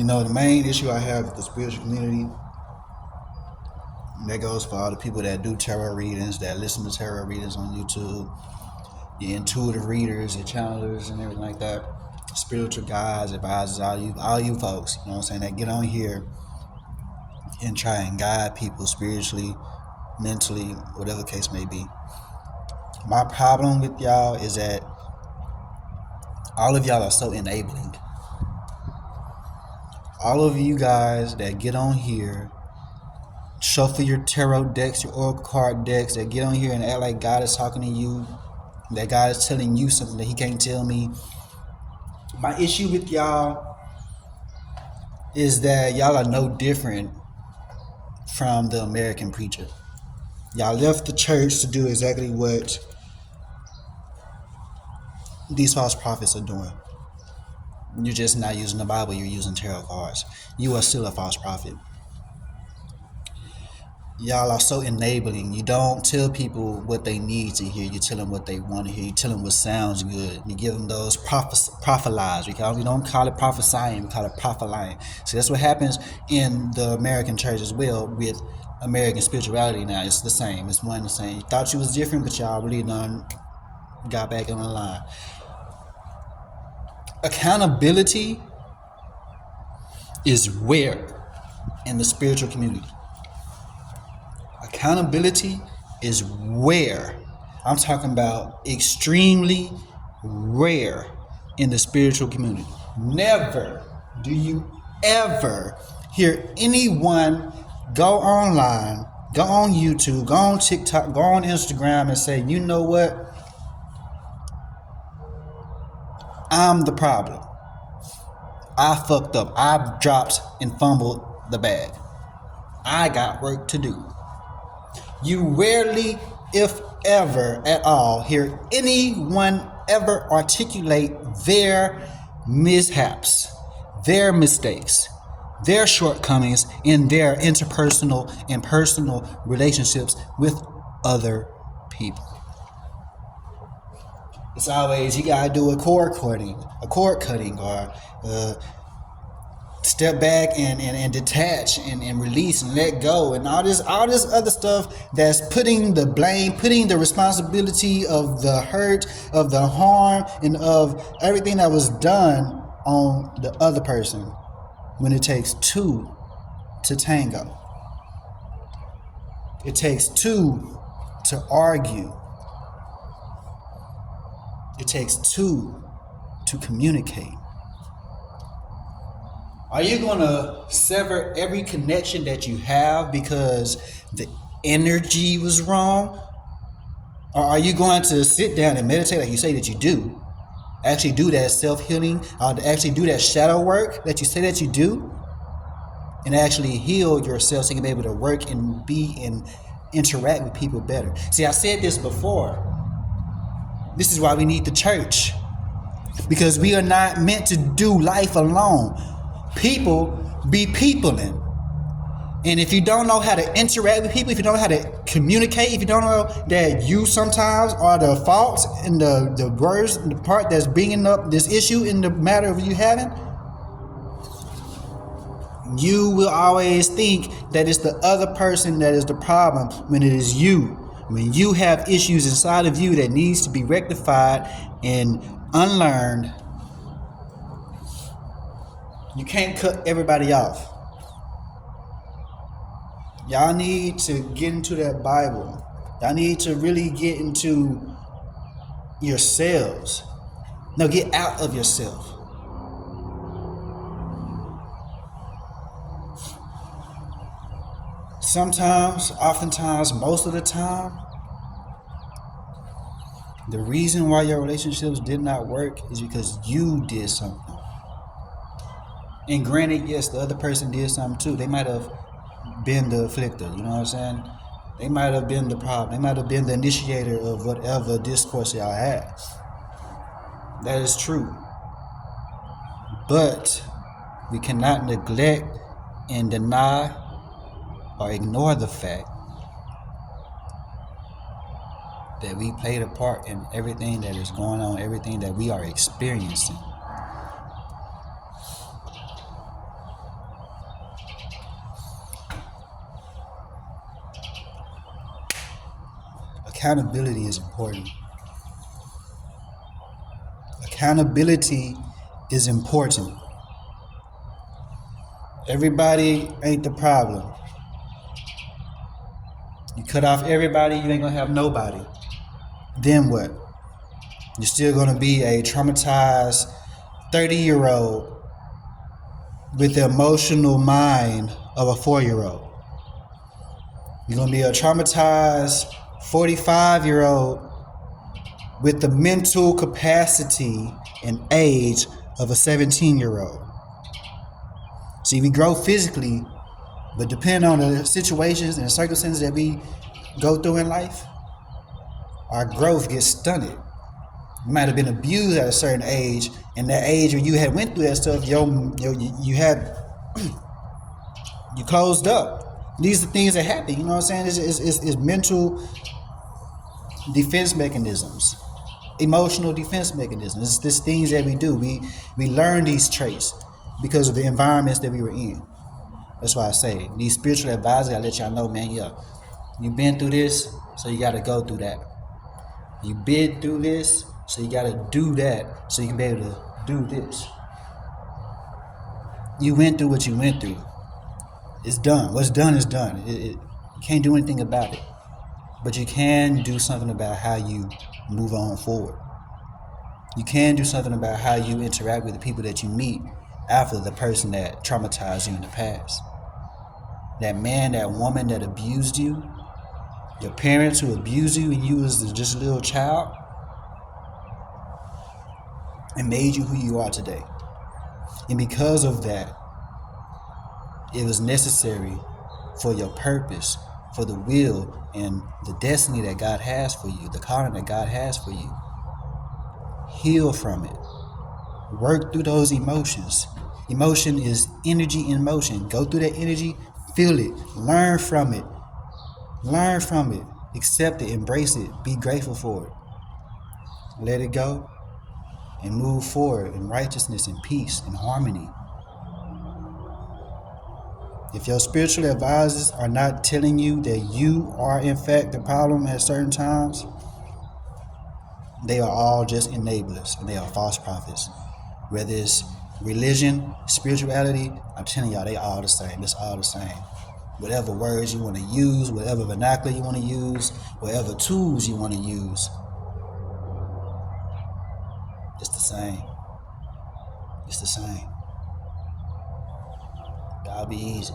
The main issue I have with the spiritual community, that goes for all the people that do tarot readings, that listen to tarot readings on YouTube, your intuitive readers, your channelers, and everything like that, spiritual guides, advisors, all you folks, you know what I'm saying, that get on here and try and guide people spiritually, mentally, whatever the case may be. My problem with y'all is that all of y'all are so enabling. All of you guys that get on here, shuffle your tarot decks, your oracle card decks, that get on here and act like God is talking to you, that God is telling you something that he can't tell me. My issue with y'all is that y'all are no different from the American preacher. Y'all left the church to do exactly what these false prophets are doing. You're just not using the Bible, you're using tarot cards. You are still a false prophet. Y'all are so enabling. You don't tell people what they need to hear. You tell them what they want to hear. You tell them what sounds good. You give them those prophelies. We don't call it prophesying, we call it prophesying. So that's what happens in the American church as well with American spirituality now. It's the same. It's one and the same. You thought you was different, but y'all really done got back on the line. Accountability is rare in the spiritual community. Accountability is rare. I'm talking about extremely rare in the spiritual community. Never do you ever hear anyone go online, go on YouTube, go on TikTok, go on Instagram and say, you know what? I'm the problem. I fucked up. I dropped and fumbled the bag. I got work to do. You rarely, if ever at all, hear anyone ever articulate their mishaps, their mistakes, their shortcomings in their interpersonal and personal relationships with other people. It's always, you gotta do a cord cutting, or step back and detach and release and let go, and all this other stuff that's putting the blame, putting the responsibility of the hurt, of the harm, and of everything that was done on the other person, when it takes two to tango. It takes two to argue. It takes two to communicate. Are you going to sever every connection that you have because the energy was wrong? Or are you going to sit down and meditate like you say that you do? Actually do that self-healing, actually do that shadow work that you say that you do? And actually heal yourself so you can be able to work and be and interact with people better. See, I said this before. This is why we need the church. Because we are not meant to do life alone. People be peopling. And if you don't know how to interact with people, if you don't know how to communicate, if you don't know that you sometimes are the faults in the words, the part that's bringing up this issue in the matter of you having, you will always think that it's the other person that is the problem when it is you. When you have issues inside of you that needs to be rectified and unlearned, you can't cut everybody off. Y'all need to get into that Bible. Y'all need to really get into yourselves. No, get out of yourself. Sometimes, oftentimes, most of the time, the reason why your relationships did not work is because you did something. And granted, yes, the other person did something too. They might have been the afflictor, you know what I'm saying? They might have been the problem. They might have been the initiator of whatever discourse y'all had. That is true. But we cannot neglect and deny or ignore the fact that we played a part in everything that is going on, everything that we are experiencing. Accountability is important. Accountability is important. Everybody ain't the problem. You cut off everybody, you ain't gonna have nobody. Then what? You're still gonna be a traumatized 30-year-old with the emotional mind of a 4-year-old. You're gonna be a traumatized 45-year-old with the mental capacity and age of a 17-year-old. See, we grow physically, but depending on the situations and the circumstances that we go through in life, our growth gets stunted. You might have been abused at a certain age, and that age where you had went through that stuff, you had you closed up. These are things that happen. You know what I'm saying? It's mental defense mechanisms, emotional defense mechanisms. It's things that we do. We learn these traits because of the environments that we were in. That's why I say these spiritual advisors, I let y'all know, man. Yeah, you've been through this, so you got to go through that. You've been through this, so you got to do that, so you can be able to do this. You went through what you went through. It's done. What's done is done. You can't do anything about it. But you can do something about how you move on forward. You can do something about how you interact with the people that you meet after the person that traumatized you in the past. That man, that woman that abused you, your parents who abused you when you was just a little child, and made you who you are today. And because of that, it was necessary for your purpose, for the will and the destiny that God has for you, the calling that God has for you. Heal from it. Work through those emotions. Emotion is energy in motion. Go through that energy, feel it, learn from it. Learn from it. Accept it, embrace it, be grateful for it. Let it go and move forward in righteousness and peace and harmony. If your spiritual advisors are not telling you that you are in fact the problem at certain times, they are all just enablers and they are false prophets. Whether it's religion, spirituality, I'm telling y'all, they all the same. It's all the same. Whatever words you want to use, whatever vernacular you want to use, whatever tools you want to use, it's the same. It's the same. God be easy.